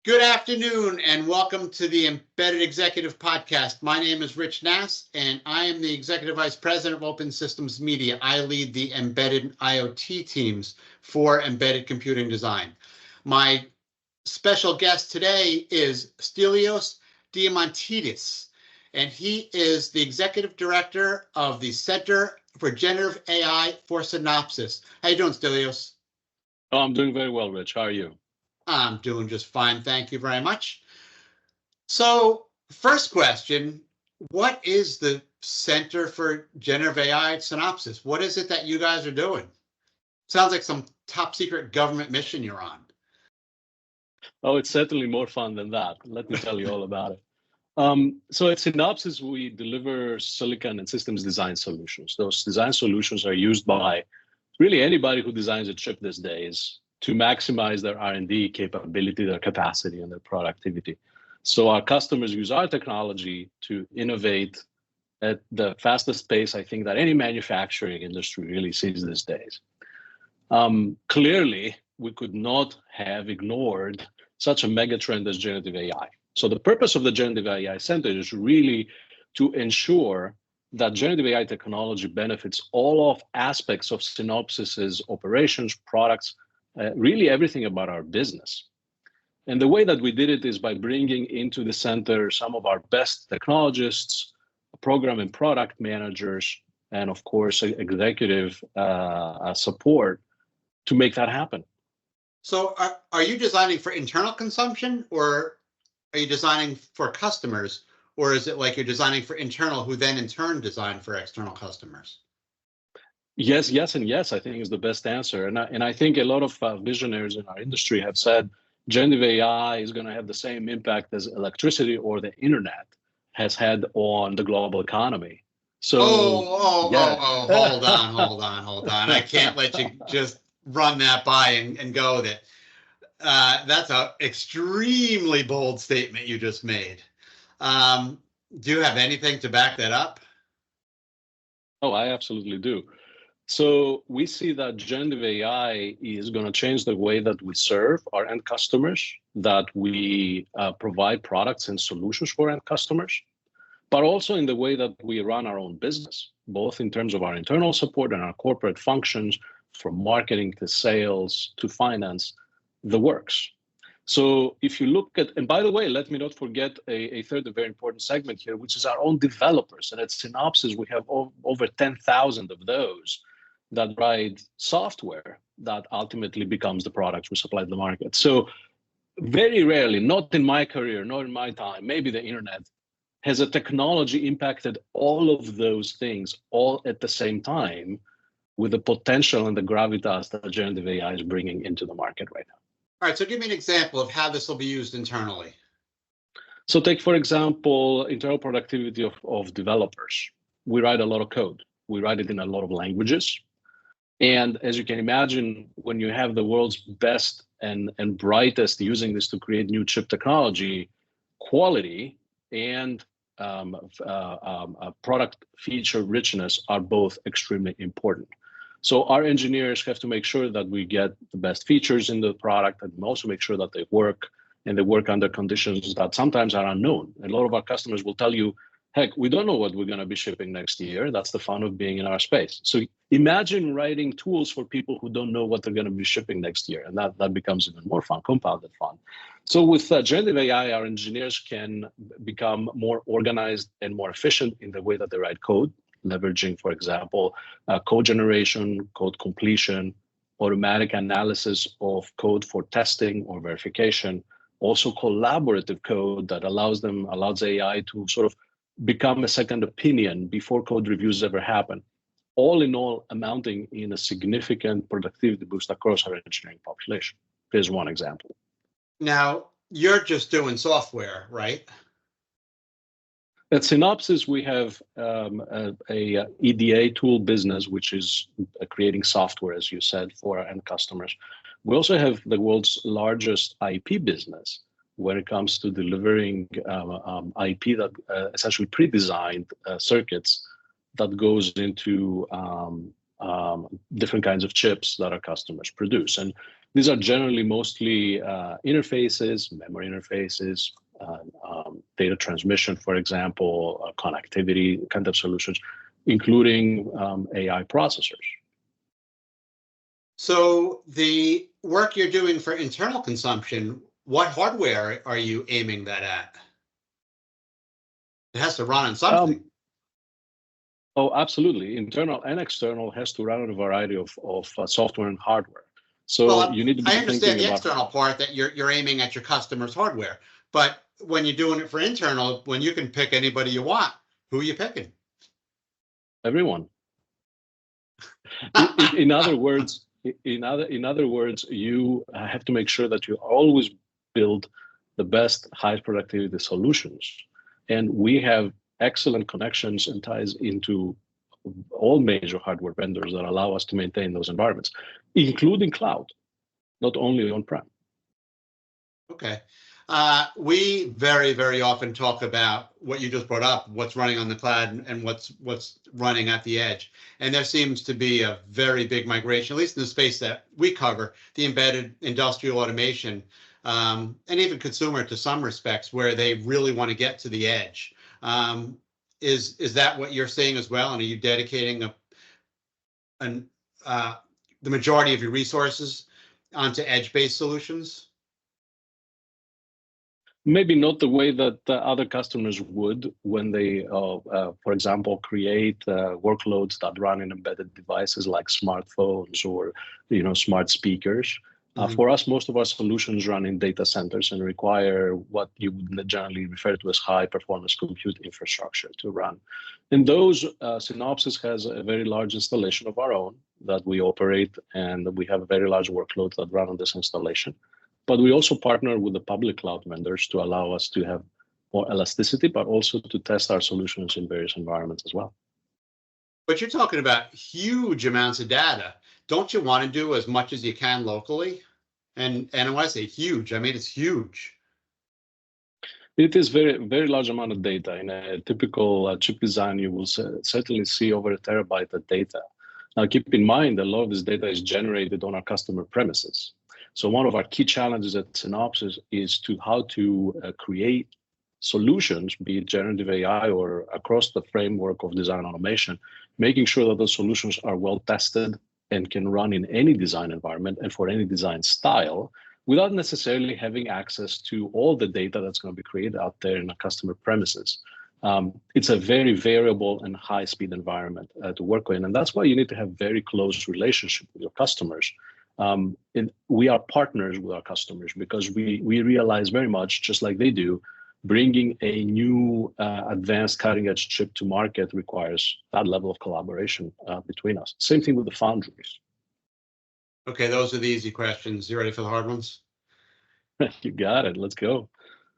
Good afternoon and welcome to the Embedded Executive Podcast. My name is Rich Nass and I am the Executive Vice President of Open Systems Media. I lead the embedded IoT teams for embedded computing design. My special guest today is Stelios Diamantidis, and he is the Executive Director of the Center for Generative AI for Synopsys. How you doing, Stelios? Oh, I'm doing very well, Rich. How are you? I'm doing just fine. Thank you very much. So, first question, what is the Center for Generative AI at Synopsys? What is it that you guys are doing? Sounds like some top secret government mission you're on. Oh, it's certainly more fun than that. Let me tell you all about it. So at Synopsys, we deliver silicon and systems design solutions. Those design solutions are used by really anybody who designs a chip these days to maximize their R&D capability, their capacity, and their productivity. So our customers use our technology to innovate at the fastest pace, I think, that any manufacturing industry really sees these days. Clearly, we could not have ignored such a mega trend as generative AI. So the purpose of the Generative AI Center is really to ensure that generative AI technology benefits all of aspects of Synopsys's operations, products, really everything about our business. And the way that we did it is by bringing into the center some of our best technologists, program and product managers, and of course, executive support to make that happen. So are you designing for internal consumption, or are you designing for customers? Or is it like you're designing for internal who then in turn design for external customers? Yes, and yes, I think is the best answer. And I think a lot of visionaries in our industry have said generative AI is going to have the same impact as electricity or the internet has had on the global economy. So, hold on. I can't let you just run that by and go with it. That's an extremely bold statement you just made. Do you have anything to back that up? Oh, I absolutely do. So we see that generative AI is going to change the way that we serve our end customers, that we provide products and solutions for end customers, but also in the way that we run our own business, both in terms of our internal support and our corporate functions, from marketing to sales to finance, the works. So if you look at, and by the way, let me not forget a third very important segment here, which is our own developers. And at Synopsys, we have over 10,000 of those that write software that ultimately becomes the products we supply to the market. So very rarely, not in my career, not in my time, maybe the internet, has a technology impacted all of those things all at the same time with the potential and the gravitas that generative AI is bringing into the market right now. All right, so give me an example of how this will be used internally. So take, for example, internal productivity of developers. We write a lot of code. We write it in a lot of languages. And as you can imagine, when you have the world's best and brightest using this to create new chip technology, quality and product feature richness are both extremely important. So our engineers have to make sure that we get the best features in the product, and also make sure that they work, and they work under conditions that sometimes are unknown. A lot of our customers will tell you, heck, we don't know what we're going to be shipping next year. That's the fun of being in our space. So imagine writing tools for people who don't know what they're going to be shipping next year. And that becomes even more fun, compounded fun. So with generative AI, our engineers can become more organized and more efficient in the way that they write code, leveraging, for example, code generation, code completion, automatic analysis of code for testing or verification, also collaborative code that allows AI to sort of become a second opinion before code reviews ever happen. All in all, amounting in a significant productivity boost across our engineering population. Here's one example. Now, you're just doing software, right? At Synopsys, we have a EDA tool business, which is creating software, as you said, for our end customers. We also have the world's largest IP business when it comes to delivering IP that essentially pre-designed circuits that goes into different kinds of chips that our customers produce. And These are generally mostly interfaces, memory interfaces, data transmission, for example, connectivity kind of solutions, including AI processors. So the work you're doing for internal consumption, what hardware are you aiming that at? It has to run on something. Oh, absolutely. Internal and external has to run on a variety of software and hardware. So Well, you need to be I understand thinking the about external part that you're aiming at your customer's hardware, but when you're doing it for internal, when you can pick anybody you want, who are you picking? everyone. In other words, in other words, you have to make sure that you always build the best highest productivity solutions. And we have excellent connections and ties into all major hardware vendors that allow us to maintain those environments, including cloud, not only on-prem. Okay. We very, very often talk about what you just brought up, what's running on the cloud and what's running at the edge. And there seems to be a very big migration, at least in the space that we cover, the embedded industrial automation, and even consumer to some respects, where they really want to get to the edge. Is that what you're seeing as well? And are you dedicating the majority of your resources onto edge-based solutions? Maybe not the way that other customers would when they, for example, create workloads that run in embedded devices like smartphones or, smart speakers. For us, most of our solutions run in data centers and require what you would generally refer to as high performance compute infrastructure to run. In those, Synopsys has a very large installation of our own that we operate, and we have very large workloads that run on this installation. But we also partner with the public cloud vendors to allow us to have more elasticity, but also to test our solutions in various environments as well. But you're talking about huge amounts of data. Don't you want to do as much as you can locally? And when I say huge, I mean it's huge. It is very, very large amount of data. In a typical chip design, you will certainly see over a terabyte of data. Now, keep in mind, a lot of this data is generated on our customer premises. So one of our key challenges at Synopsys is how to create solutions, be it generative AI or across the framework of design automation, making sure that those solutions are well tested and can run in any design environment and for any design style without necessarily having access to all the data that's going to be created out there in a customer premises. It's a very variable and high-speed environment to work with, and that's why you need to have very close relationship with your customers. And we are partners with our customers because we realize very much, just like they do, bringing a new advanced cutting edge chip to market requires that level of collaboration between us. Same thing with the foundries. Okay, those are the easy questions. You ready for the hard ones? You got it. Let's go.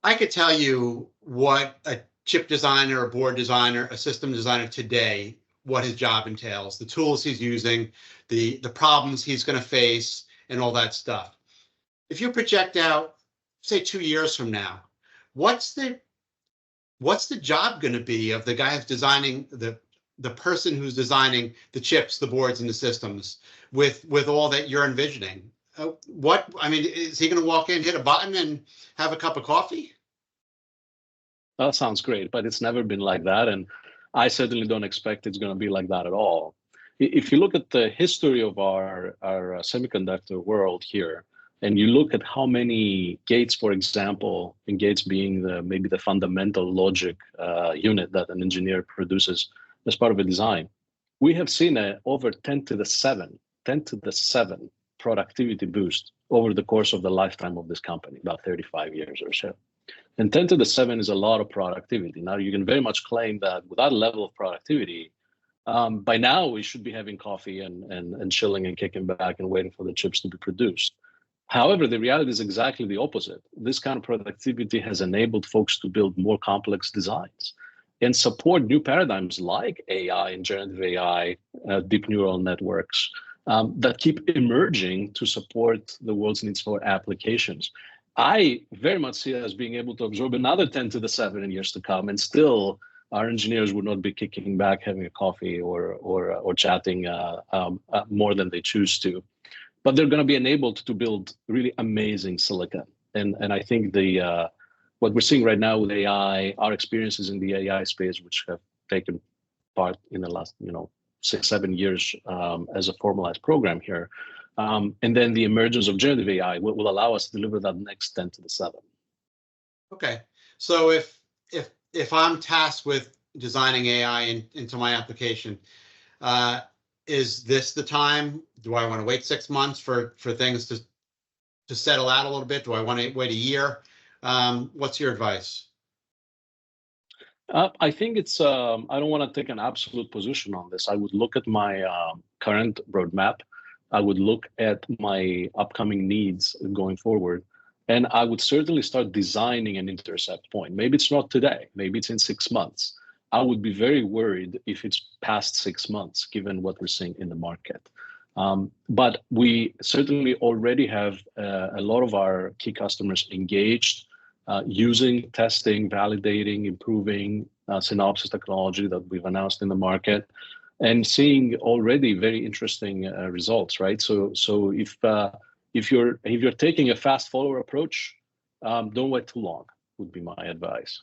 I could tell you what a chip designer, a board designer, a system designer today, what his job entails, the tools he's using, the problems he's going to face, and all that stuff. If you project out, say 2 years from now, what's the job going to be of the guy who's designing the person who's designing the chips, the boards, and the systems with all that you're envisioning? Is he going to walk in, hit a button, and have a cup of coffee? That sounds great, but it's never been like that, and I certainly don't expect it's going to be like that at all. If you look at the history of our semiconductor world here, and you look at how many gates, for example, and gates being maybe the fundamental logic unit that an engineer produces as part of a design, we have seen over 10 to the 7 productivity boost over the course of the lifetime of this company, about 35 years or so. And 10 to the 7 is a lot of productivity. Now, you can very much claim that with that level of productivity, by now we should be having coffee and chilling and kicking back and waiting for the chips to be produced. However, the reality is exactly the opposite. This kind of productivity has enabled folks to build more complex designs and support new paradigms like AI and generative AI, deep neural networks that keep emerging to support the world's needs for applications. I very much see us being able to absorb another 10 to the 7 in years to come, and still our engineers would not be kicking back, having a coffee or chatting more than they choose to. but they're going to be enabled to build really amazing silicon. And I think what we're seeing right now with AI, our experiences in the AI space, which have taken part in the last 6-7 years as a formalized program here, and then the emergence of generative AI will allow us to deliver that next 10 to the 7. Okay, so if I'm tasked with designing AI into my application, is this the time? Do I want to wait 6 months for things to settle out a little bit? Do I want to wait a year? What's your advice? I think it's, I don't want to take an absolute position on this. I would look at my current roadmap. I would look at my upcoming needs going forward. And I would certainly start designing an intercept point. Maybe it's not today, maybe it's in 6 months. I would be very worried if it's past 6 months, given what we're seeing in the market. But we certainly already have a lot of our key customers engaged, using, testing, validating, improving Synopsys technology that we've announced in the market, and seeing already very interesting results, right? So if you're taking a fast follower approach, don't wait too long, would be my advice.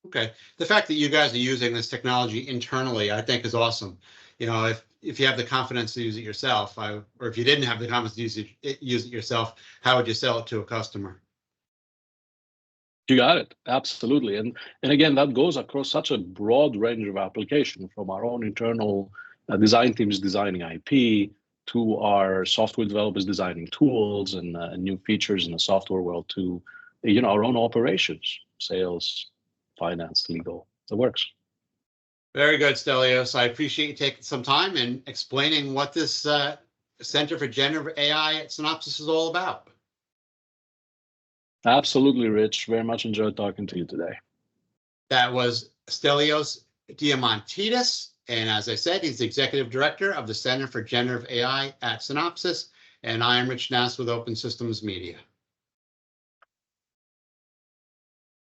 Okay, the fact that you guys are using this technology internally, I think, is awesome. If you have the confidence to use it yourself, or if you didn't have the confidence to use it yourself, how would you sell it to a customer? You got it, absolutely. And again, that goes across such a broad range of applications, from our own internal design teams designing IP, to our software developers designing tools and new features in the software world, to our own operations, sales, finance, legal. It works. Very good, Stelios. I appreciate you taking some time and explaining what this Center for Generative AI at Synopsys is all about. Absolutely, Rich. Very much enjoyed talking to you today. That was Stelios Diamantidis. And as I said, he's the Executive Director of the Center for Generative AI at Synopsys. And I am Rich Nass with Open Systems Media.